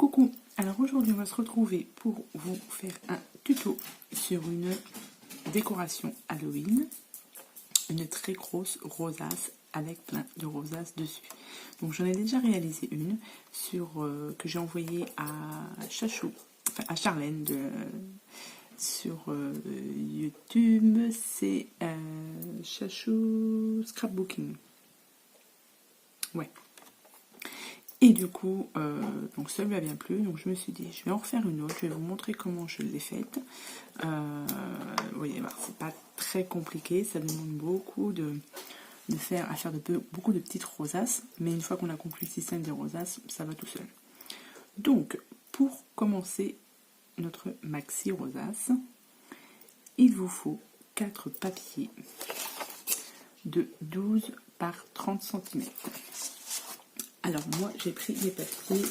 Coucou, alors aujourd'hui on va se retrouver pour vous faire un tuto sur une décoration Halloween, une très grosse rosace avec plein de rosaces dessus. Donc j'en ai déjà réalisé une que j'ai envoyée à Chachou, enfin à Charlène sur YouTube, c'est Chachou Scrapbooking. Ouais. Et du coup, donc ça lui a bien plu, donc je me suis dit, je vais en refaire une autre, je vais vous montrer comment je l'ai faite. Vous voyez, bah, c'est pas très compliqué, ça demande beaucoup beaucoup de petites rosaces, mais une fois qu'on a compris le système des rosaces, ça va tout seul. Donc, pour commencer notre maxi rosace, il vous faut 4 papiers de 12 par 30 cm. Alors moi j'ai pris les papiers,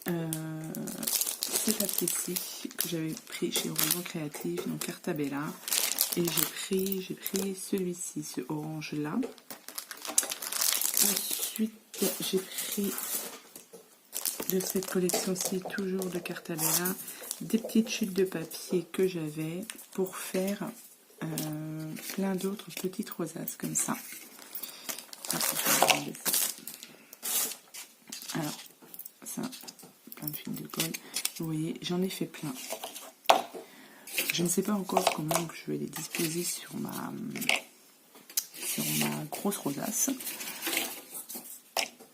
ce papier-ci que j'avais pris chez Horizon Créatif, donc Cartabella, et j'ai pris celui-ci, ce orange là. Ensuite j'ai pris de cette collection-ci, toujours de Cartabella, des petites chutes de papier que j'avais pour faire plein d'autres petites rosaces comme ça. Alors, ça, plein de fils de colle. Vous voyez, j'en ai fait plein. Je ne sais pas encore comment je vais les disposer sur ma grosse rosace.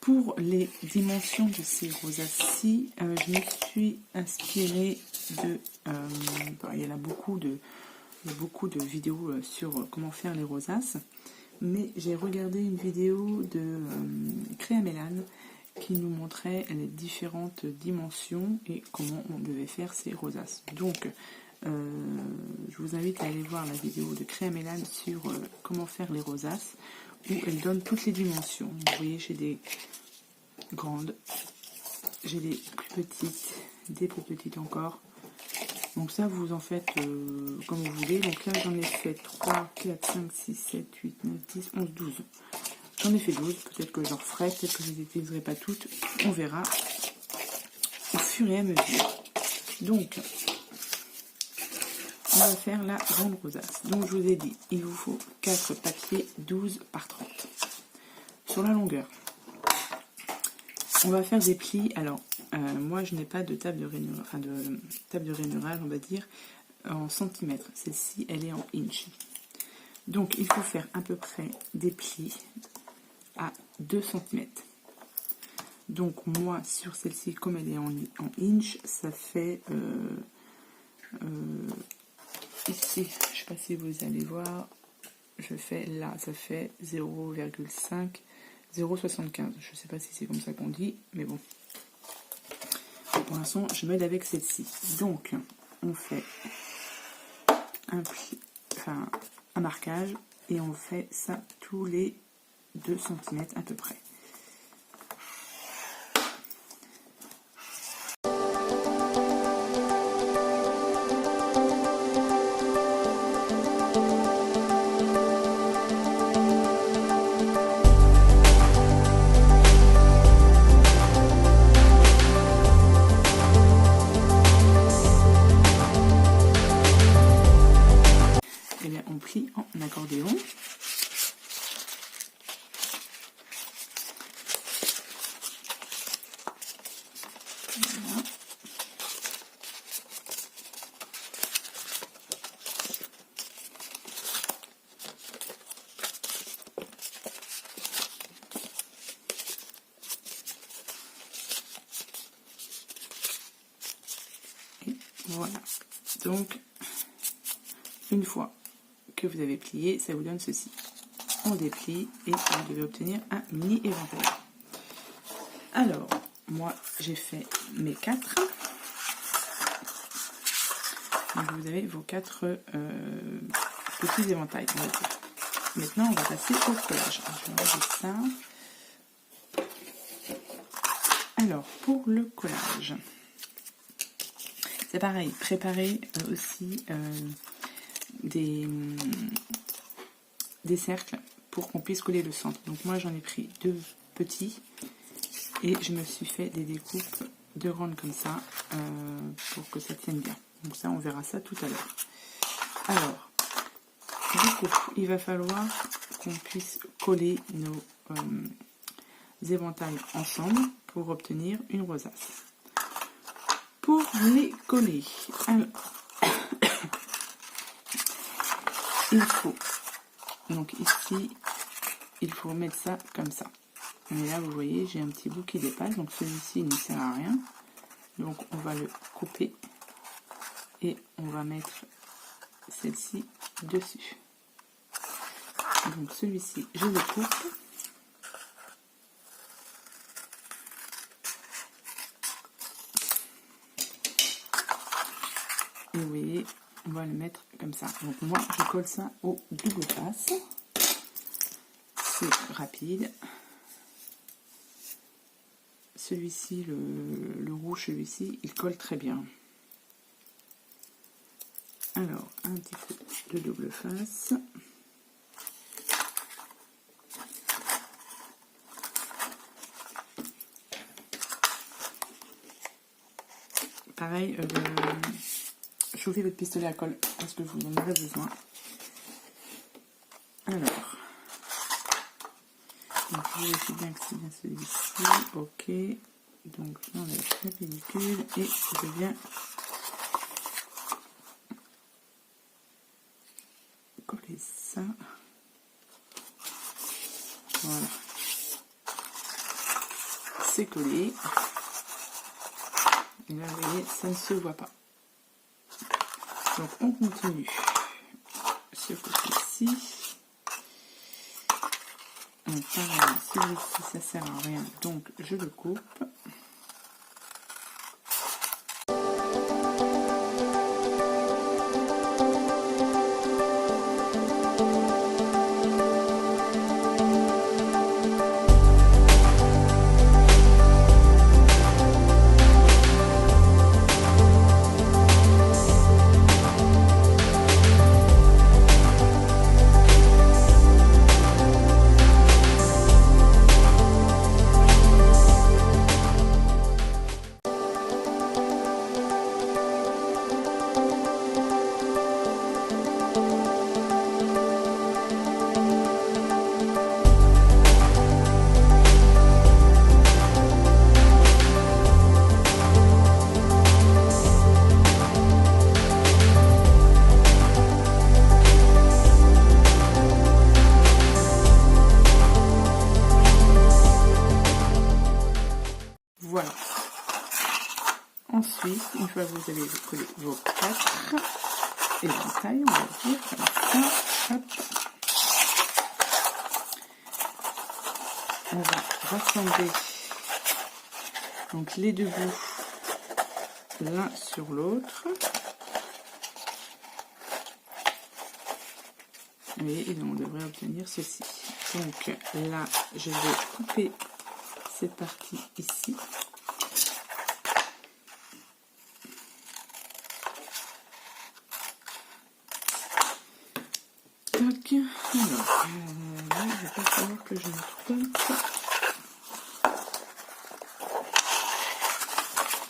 Pour les dimensions de ces rosaces-ci, je me suis inspirée de... il y en a beaucoup de vidéos sur comment faire les rosaces. Mais j'ai regardé une vidéo de Créamélan qui nous montrait les différentes dimensions et comment on devait faire ces rosaces. Donc, je vous invite à aller voir la vidéo de Créamélan sur comment faire les rosaces, où elle donne toutes les dimensions. Vous voyez, j'ai des grandes, j'ai des plus petites, des plus petites encore. Donc ça, vous en faites comme vous voulez. Donc là, j'en ai fait 3, 4, 5, 6, 7, 8, 9, 10, 11, 12. J'en ai fait 12, peut-être que j'en referai, peut-être que je ne les utiliserai pas toutes, on verra au fur et à mesure. Donc, on va faire la grande rosace. Donc, je vous ai dit, il vous faut 4 papiers 12 par 30. Sur la longueur, on va faire des plis. Alors, moi, je n'ai pas de table de rainurage, on va dire, en centimètres. Celle-ci, elle est en inch. Donc, il faut faire à peu près des plis à 2 cm. Donc moi sur celle-ci, comme elle est en inch, ça fait ici, je ne sais pas si vous allez voir, je fais là, ça fait 0,5, 0,75. Je ne sais pas si c'est comme ça qu'on dit, mais bon. Pour l'instant, je m'aide avec celle-ci. Donc, on fait un marquage et on fait ça tous les 2 cm à peu près. Et bien, on plie en accordéon. Voilà. Et voilà. Donc, une fois que vous avez plié, ça vous donne ceci. On déplie et vous devez obtenir un mini éventail. Alors, moi, j'ai fait mes 4. Donc, vous avez vos 4 petits éventails. Maintenant, on va passer au collage. Je vais enlever ça. Alors, pour le collage, c'est pareil. Préparez aussi des cercles pour qu'on puisse coller le centre. Donc moi, j'en ai pris 2 petits et je me suis fait des découpes 2 grandes comme ça pour que ça tienne bien. Donc ça, on verra ça tout à l'heure. Alors, du coup, il va falloir qu'on puisse coller nos éventails ensemble pour obtenir une rosace. Pour les coller, alors, il faut, donc ici, il faut mettre ça comme ça. Mais là, vous voyez, j'ai un petit bout qui dépasse, donc celui-ci ne sert à rien. Donc, on va le couper et on va mettre celle-ci dessus. Donc, celui-ci, je le coupe. Et vous voyez, on va le mettre comme ça. Donc, moi, je colle ça au double face. C'est rapide. Celui-ci, le rouge, celui-ci, il colle très bien. Alors, un petit peu de double face. Pareil, chauffez votre pistolet à colle parce que vous en aurez besoin. Alors, donc je vérifie bien que c'est bien celui-ci. Ok. Donc j'enlève la pellicule et je viens coller ça. Voilà. C'est collé. Et là, vous voyez, ça ne se voit pas. Donc on continue ce côté-ci. Donc pareil, celui-ci ça sert à rien, donc je le coupe. Voilà. Ensuite, une fois que vous avez collé vos 4 éventails, on va dire comme ça, hop. On va rassembler donc les deux bouts l'un sur l'autre. Et on devrait obtenir ceci. Donc là, je vais couper cette partie ici. Tac. Alors, là, il va pas falloir que je me trompe.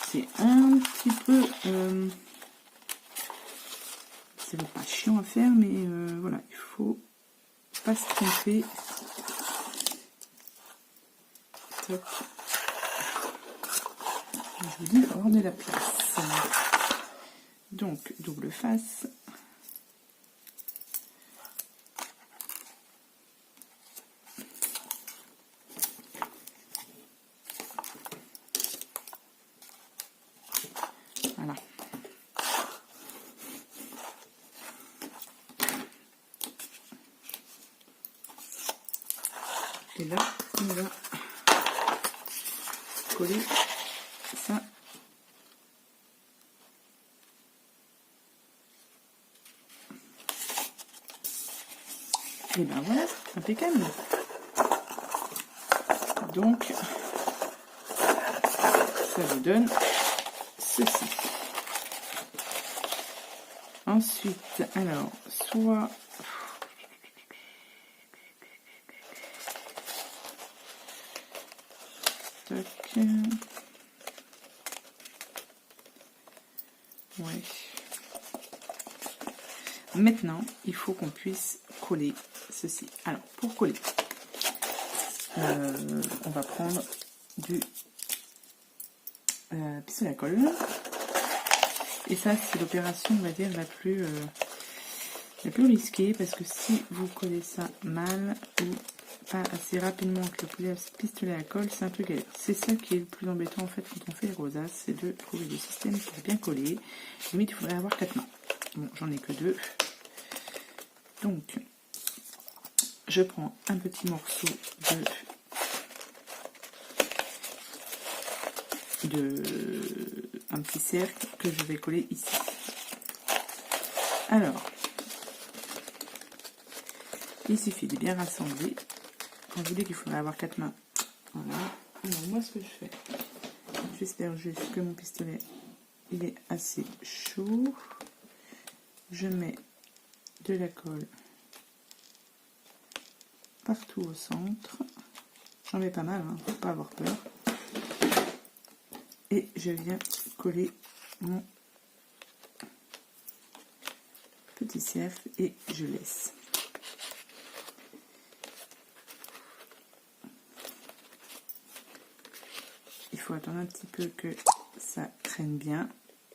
C'est un petit peu... c'est pas chiant à faire, mais voilà, il faut pas se tromper. Tac. Je vous dis, il faut avoir de la place. Donc, double face. Voilà. Et là, on va coller ça. Et ben voilà, impeccable. Donc, ça vous donne ceci. Ensuite, alors, soit... Tac. Ouais. Maintenant, il faut qu'on puisse coller ceci. Alors, pour coller, on va prendre du pistolet à colle. Et ça, c'est l'opération, on va dire, la plus risquée, parce que si vous collez ça mal ou pas assez rapidement avec le pistolet à colle, c'est un peu galère. C'est ça qui est le plus embêtant en fait quand on fait les rosaces, c'est de trouver des systèmes pour bien coller. Limite, il faudrait avoir 4 mains. Bon, j'en ai que 2. Donc, je prends un petit morceau un petit cercle que je vais coller ici. Alors, il suffit de bien rassembler. Quand je vous dis qu'il faudrait avoir 4 mains, voilà. Alors moi, ce que je fais, j'espère juste que mon pistolet il est assez chaud. Je mets de la colle partout au centre. J'en mets pas mal, hein, faut pas avoir peur. Et je viens coller mon petit cercle et je laisse. Il faut attendre un petit peu que ça prenne bien,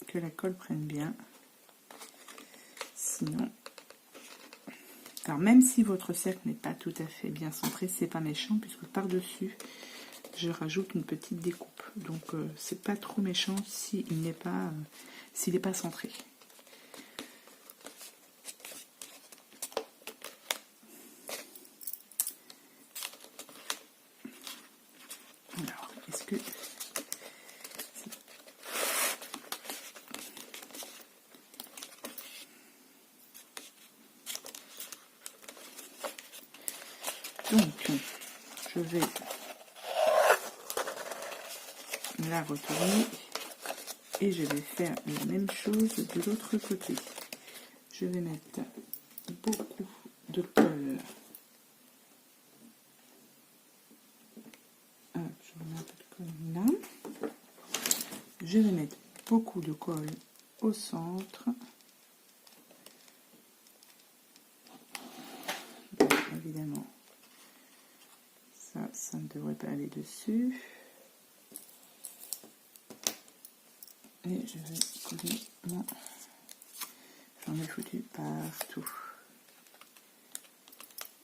que la colle prenne bien. Sinon, alors même si votre cercle n'est pas tout à fait bien centré, c'est pas méchant puisque par-dessus, je rajoute une petite découpe. Donc c'est pas trop méchant s'il n'est pas centré. Alors, est-ce que donc je vais la retourner et je vais faire la même chose de l'autre côté. Je vais mettre beaucoup de colle. Je remets un peu de colle là. Je vais mettre beaucoup de colle au centre. Donc, évidemment, ça ne devrait pas aller dessus. Et je vais coller mon... J'en ai foutu partout.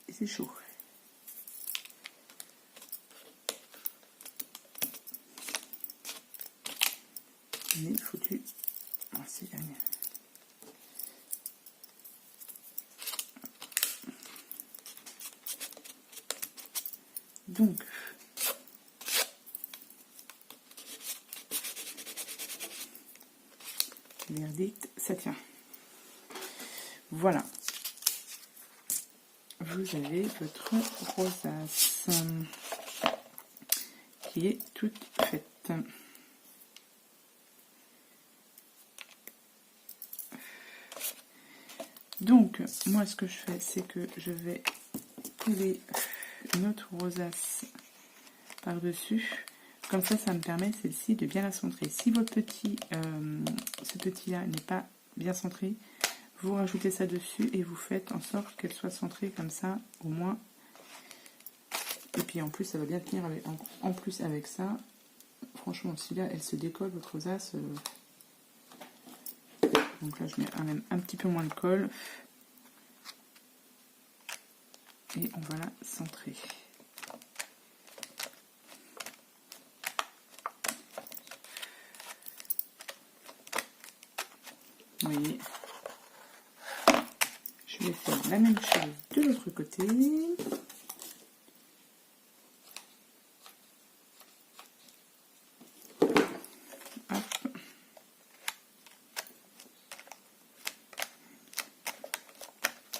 Et c'est chaud. J'en ai foutu... Oh, c'est génial. Donc, verdict, ça tient. Voilà. Vous avez votre rosace qui est toute faite. Donc, moi, ce que je fais, c'est que je vais coller une autre rosace par-dessus. Comme ça me permet, celle-ci, de bien la centrer. Si votre ce petit-là n'est pas bien centré, vous rajoutez ça dessus et vous faites en sorte qu'elle soit centrée comme ça, au moins. Et puis en plus, ça va bien tenir en plus avec ça. Franchement, si là, elle se décolle, votre rosace. Donc là, je mets même un petit peu moins de colle. Et on va la centrer. Vous voyez, je vais faire la même chose de l'autre côté. Hop.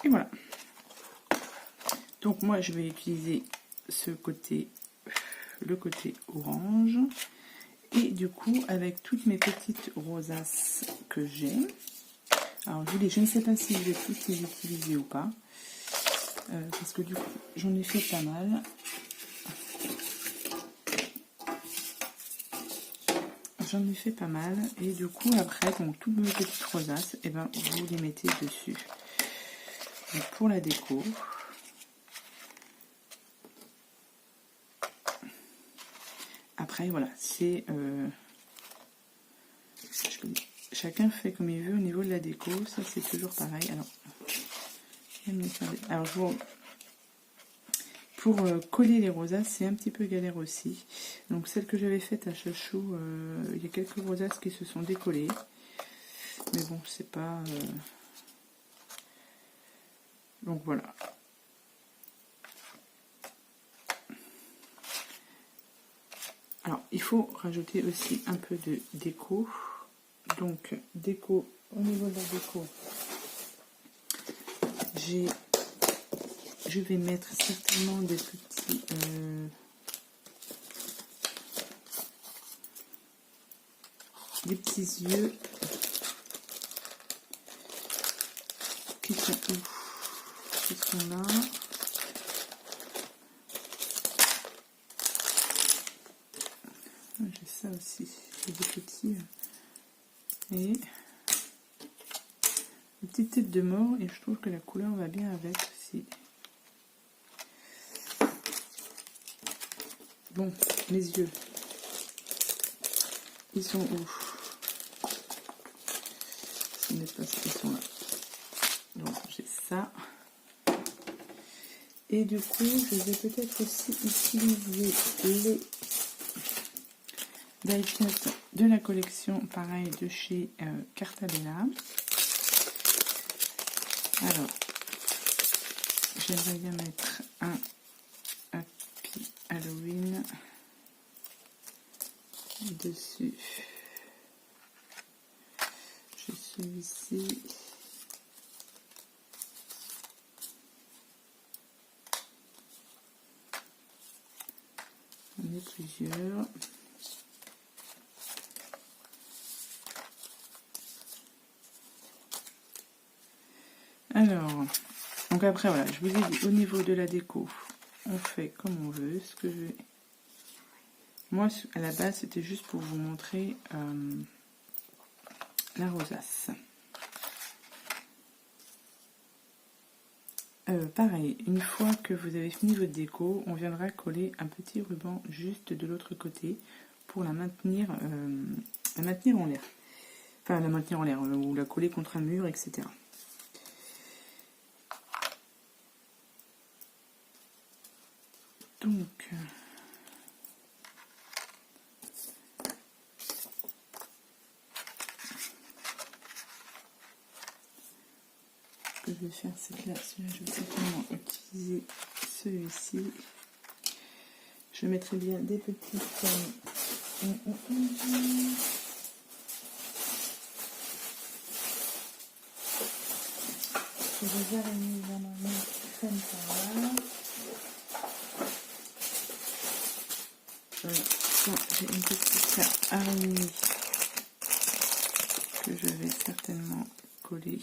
Et voilà. Donc moi je vais utiliser ce côté, le côté orange. Et du coup, avec toutes mes petites rosaces que j'ai, alors je ne sais pas si je vais toutes les utiliser ou pas, parce que du coup, j'en ai fait pas mal. j'en ai fait pas mal. Et du coup, après, donc toutes mes petites rosaces, et ben, vous les mettez dessus. Donc, pour la déco. Après, voilà, c'est... chacun fait comme il veut au niveau de la déco. Ça, c'est toujours pareil. Alors, pour coller les rosaces, c'est un petit peu galère aussi. Donc, celle que j'avais faite à Chachou, il y a quelques rosaces qui se sont décollées. Mais bon, c'est pas... Donc, voilà. Alors, il faut rajouter aussi un peu de déco. Donc, déco, au niveau de la déco, je vais mettre certainement des petits yeux qui sont où? Qui sont là. J'ai ça aussi, j'ai des petits et une petite tête de mort, et je trouve que la couleur va bien avec aussi. Bon, mes yeux, ils sont où? Ce n'est pas ce qu'ils sont là. Donc j'ai ça. Et du coup, je vais peut-être aussi utiliser les die cut de la collection, pareil, de chez Cartabella. Alors, j'aimerais bien mettre un Happy Halloween dessus. J'ai celui-ci. On est plusieurs. Alors, donc après voilà, je vous ai dit au niveau de la déco, on fait comme on veut. Ce que je vais... Moi, à la base, c'était juste pour vous montrer la rosace. Pareil, une fois que vous avez fini votre déco, on viendra coller un petit ruban juste de l'autre côté pour la maintenir en l'air. Enfin, la maintenir en l'air, ou la coller contre un mur, etc. Donc, ce que je vais faire, c'est que là, celui-là, je vais certainement utiliser celui-ci. Je mettrai bien des petites des araignées dans ma main crème par là. Voilà, j'ai une petite araignée que je vais certainement coller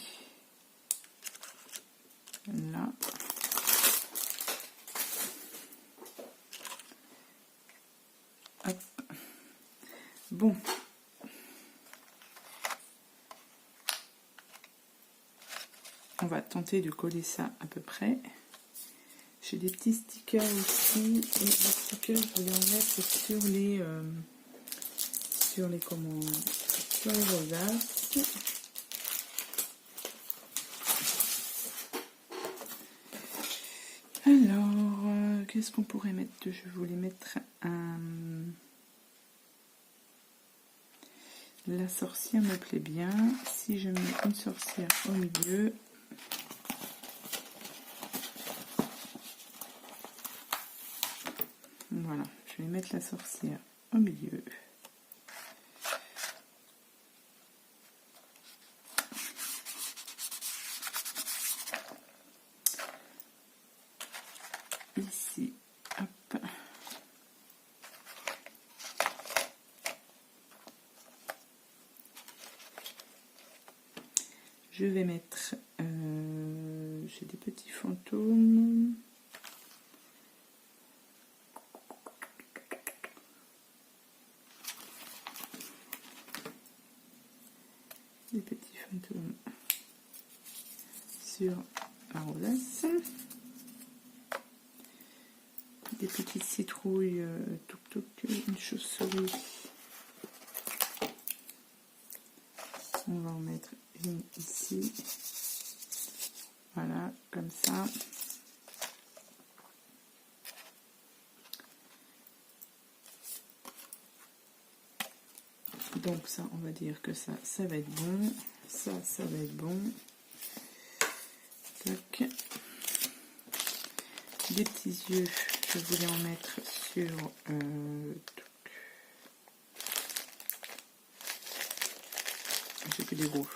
là. Hop. Bon. On va tenter de coller ça à peu près. J'ai des petits stickers aussi, et les stickers je vais en mettre sur les rosaces. Alors, qu'est-ce qu'on pourrait mettre? Je voulais mettre la sorcière me plaît bien. Si je mets une sorcière au milieu, voilà, je vais mettre la sorcière au milieu. Ici, hop. Je vais mettre, j'ai des petits fantômes. des petits fantômes sur la rosace. Des petites citrouilles, une chauve-souris. On va en mettre une ici. Voilà, comme ça. Donc ça, on va dire que ça va être bon. Ça va être bon. Tac. Des petits yeux, je voulais en mettre sur j'ai que des gros.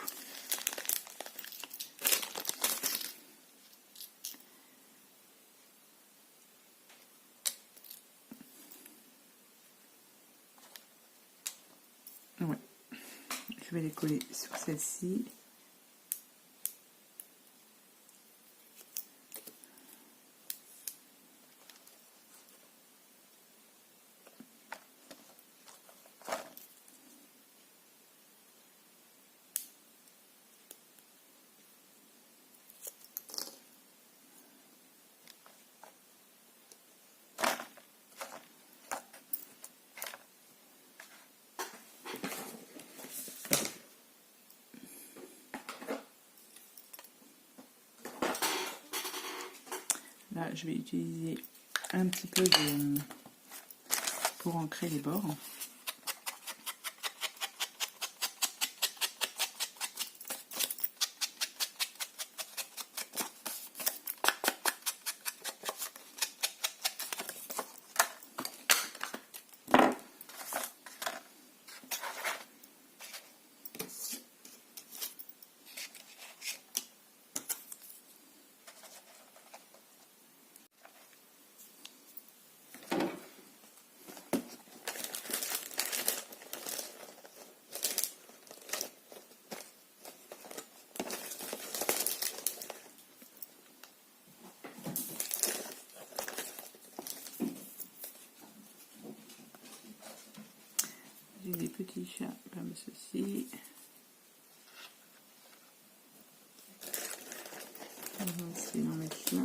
Ouais, je vais les coller sur celle-ci. Là, je vais utiliser un petit peu pour ancrer les bords. J'ai des petits chats comme ceci. On va essayer d'en mettre là.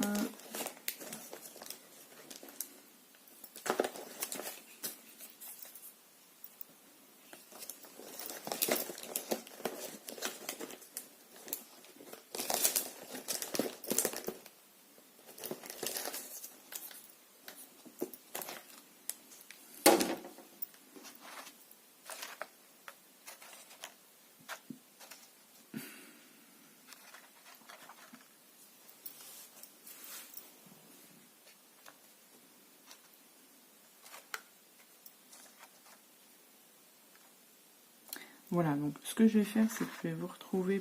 Voilà, donc ce que je vais faire, c'est que je vais vous retrouver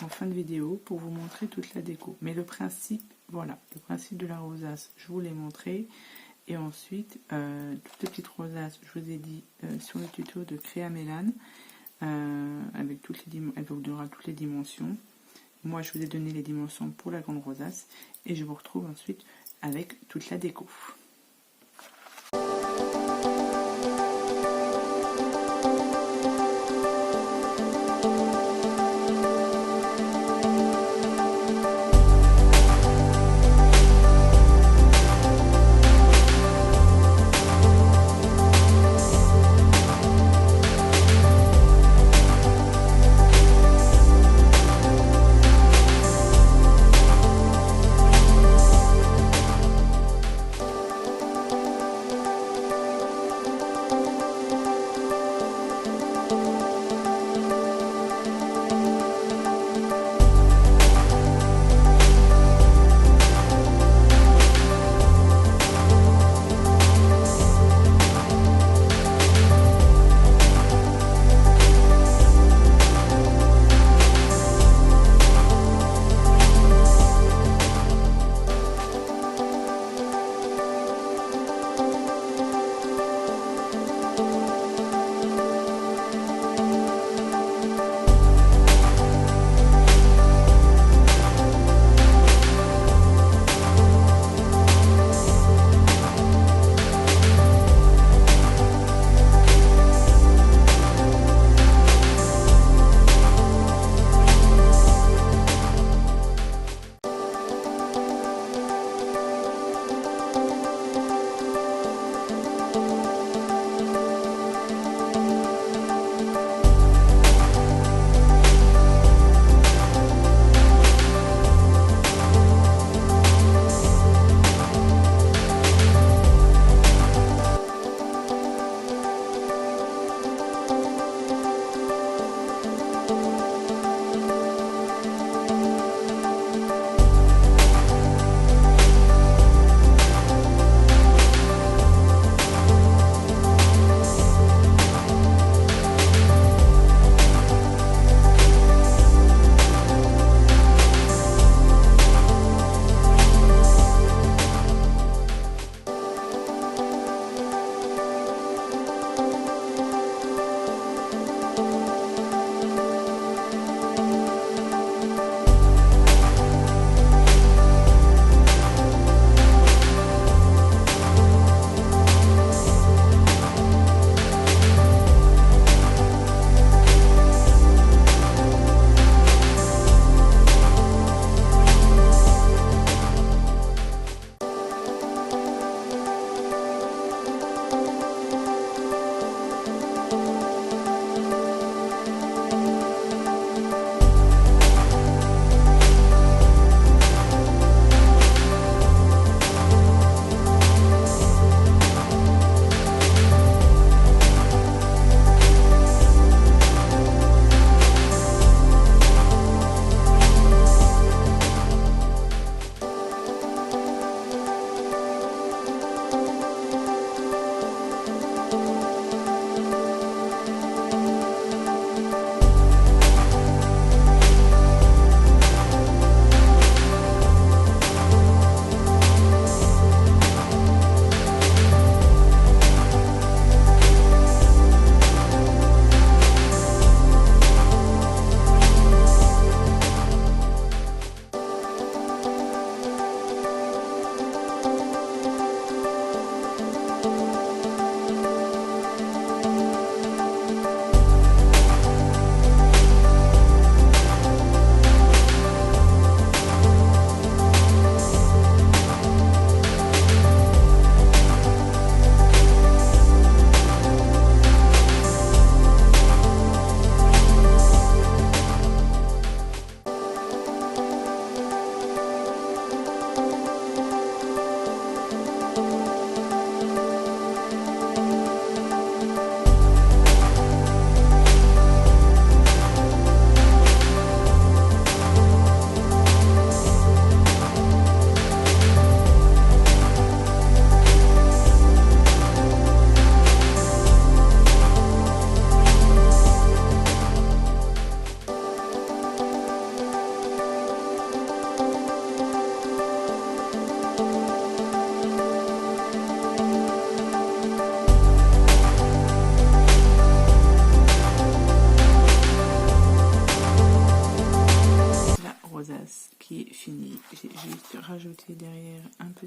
en fin de vidéo pour vous montrer toute la déco. Mais le principe, voilà, le principe de la rosace, je vous l'ai montré. Et ensuite, toutes les petites rosaces, je vous ai dit sur le tuto de Créa Mélane, avec elle vous donnera toutes les dimensions. Moi, je vous ai donné les dimensions pour la grande rosace. Et je vous retrouve ensuite avec toute la déco.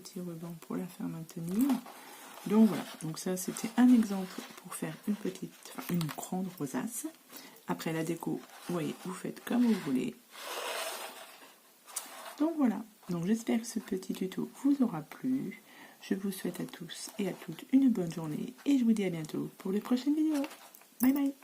petit ruban pour la faire maintenir. Donc voilà, donc ça c'était un exemple pour faire une grande rosace. Après la déco, vous voyez, vous faites comme vous voulez. Donc voilà, donc j'espère que ce petit tuto vous aura plu. Je vous souhaite à tous et à toutes une bonne journée et je vous dis à bientôt pour les prochaines vidéos. Bye bye.